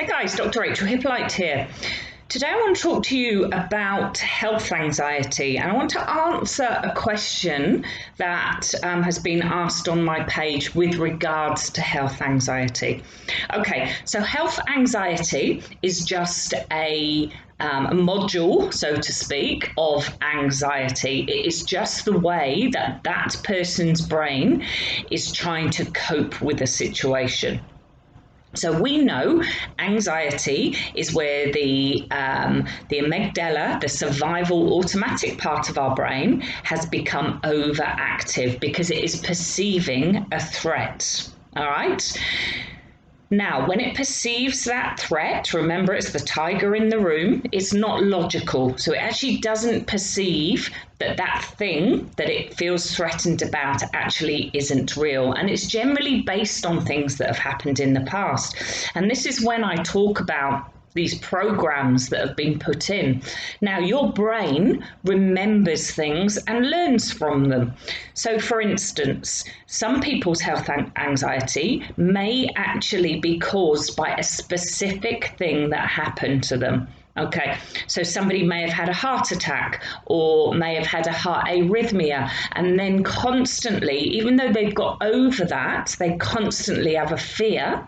Hi guys, Dr. Rachel Hippolyte here. Today I want to talk to you about health anxiety, and I want to answer a question that has been asked on my page with regards to health anxiety. Okay, so health anxiety is just a module, so to speak, of anxiety. It is just the way that that person's brain is trying to cope with a situation. So we know anxiety is where the amygdala, the survival automatic part of our brain, has become overactive because it is perceiving a threat. All right. Now, when it perceives that threat, remember it's the tiger in the room, it's not logical. So it actually doesn't perceive that that thing that it feels threatened about actually isn't real. And it's generally based on things that have happened in the past. And this is when I talk about these programs that have been put in. Now, your brain remembers things and learns from them. So, for instance, some people's health anxiety may actually be caused by a specific thing that happened to them. Okay, so somebody may have had a heart attack or may have had a heart arrhythmia, and then constantly, even though they've got over that, they constantly have a fear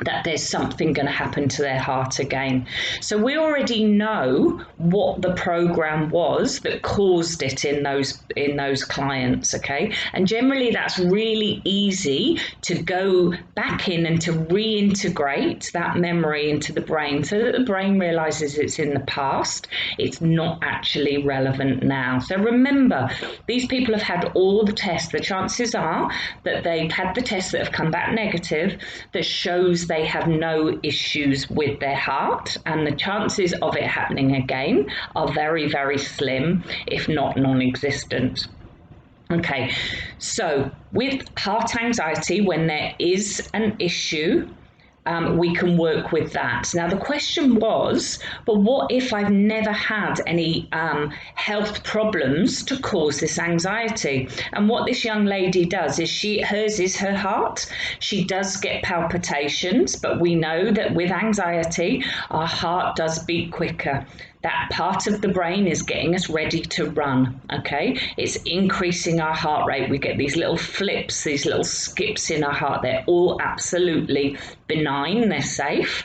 that there's something going to happen to their heart again. So we already know what the program was that caused it in those clients, okay? And generally that's really easy to go back in and to reintegrate that memory into the brain so that the brain realizes it's in the past, it's not actually relevant now. So remember, these people have had all the tests. The chances are that they've had the tests that have come back negative that shows they have no issues with their heart, and the chances of it happening again are very, very slim, if not non-existent. Okay, so with heart anxiety, when there is an issue, we can work with that. Now, the question was, but what if I've never had any health problems to cause this anxiety? And what this young lady does is hers is her heart. She does get palpitations, but we know that with anxiety, our heart does beat quicker. That part of the brain is getting us ready to run, okay? It's increasing our heart rate. We get these little flips, these little skips in our heart. They're all absolutely benign, they're safe,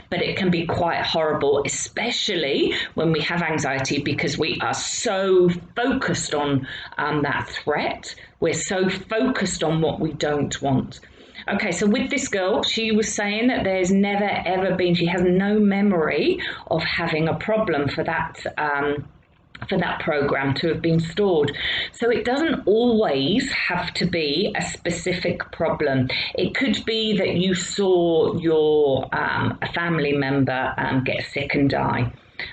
but it can be quite horrible, especially when we have anxiety because we are so focused on that threat. We're so focused on what we don't want. Okay, so with this girl, she was saying that there's never ever been, she has no memory of having a problem for that program to have been stored. So it doesn't always have to be a specific problem. It could be that you saw a family member get sick and die.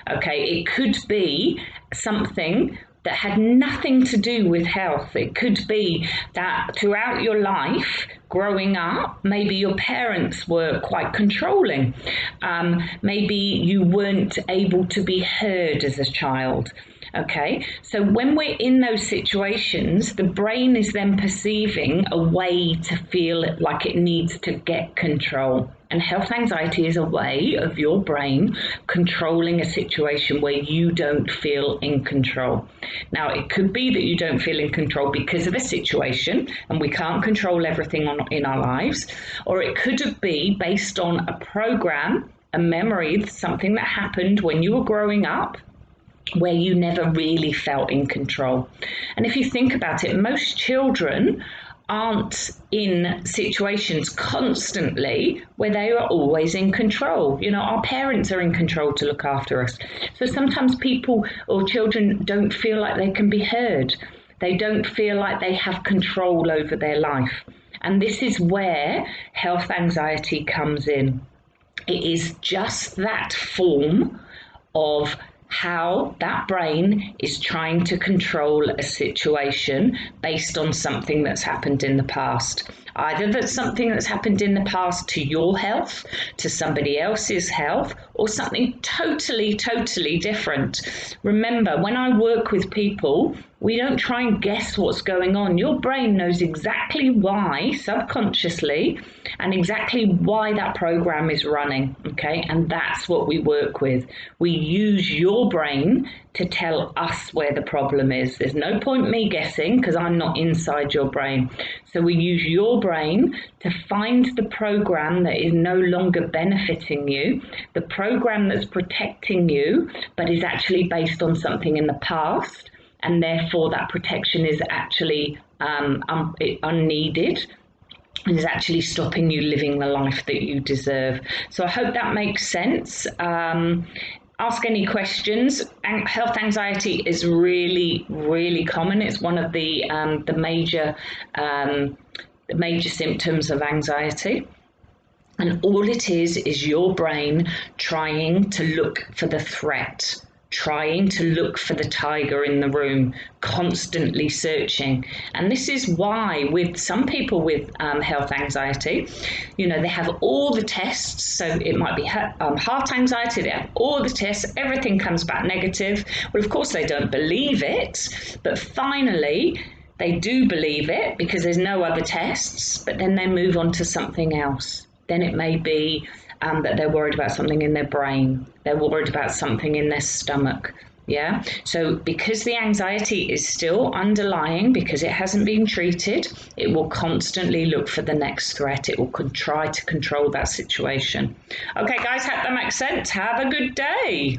Okay, it could be something that had nothing to do with health. It could be that throughout your life, growing up, maybe your parents were quite controlling. Maybe you weren't able to be heard as a child. Okay, so when we're in those situations, the brain is then perceiving a way to feel like it needs to get control. And health anxiety is a way of your brain controlling a situation where you don't feel in control. Now, it could be that you don't feel in control because of a situation and we can't control everything in our lives, or it could be based on a program, a memory, something that happened when you were growing up where you never really felt in control. And if you think about it, most children aren't in situations constantly where they are always in control. You know, our parents are in control to look after us. So sometimes people or children don't feel like they can be heard. They don't feel like they have control over their life. And this is where health anxiety comes in. It is just that form of how that brain is trying to control a situation based on something that's happened in the past. Either that's something that's happened in the past to your health, to somebody else's health, or something totally, totally different. Remember, when I work with people, we don't try and guess what's going on. Your brain knows exactly why, subconsciously, and exactly why that program is running. Okay, and that's what we work with. We use your brain to tell us where the problem is. There's no point me guessing because I'm not inside your brain. So we use your brain to find the program that is no longer benefiting you, the program that's protecting you, but is actually based on something in the past, and therefore that protection is actually unneeded, and is actually stopping you living the life that you deserve. So I hope that makes sense. Ask any questions. Health anxiety is really, really common. It's one of the major symptoms of anxiety. And all it is your brain trying to look for the threat, trying to look for the tiger in the room, constantly searching. And this is why with some people with health anxiety, they have all the tests. So it might be heart anxiety, they have all the tests, everything comes back negative. Well, of course they don't believe it, but finally they do believe it because there's no other tests, but then they move on to something else. Then it may be that they're worried about something in their brain. They're worried about something in their stomach. Yeah. So because the anxiety is still underlying, because it hasn't been treated, it will constantly look for the next threat. It will try to control that situation. Okay, guys, hope that makes sense. Have a good day.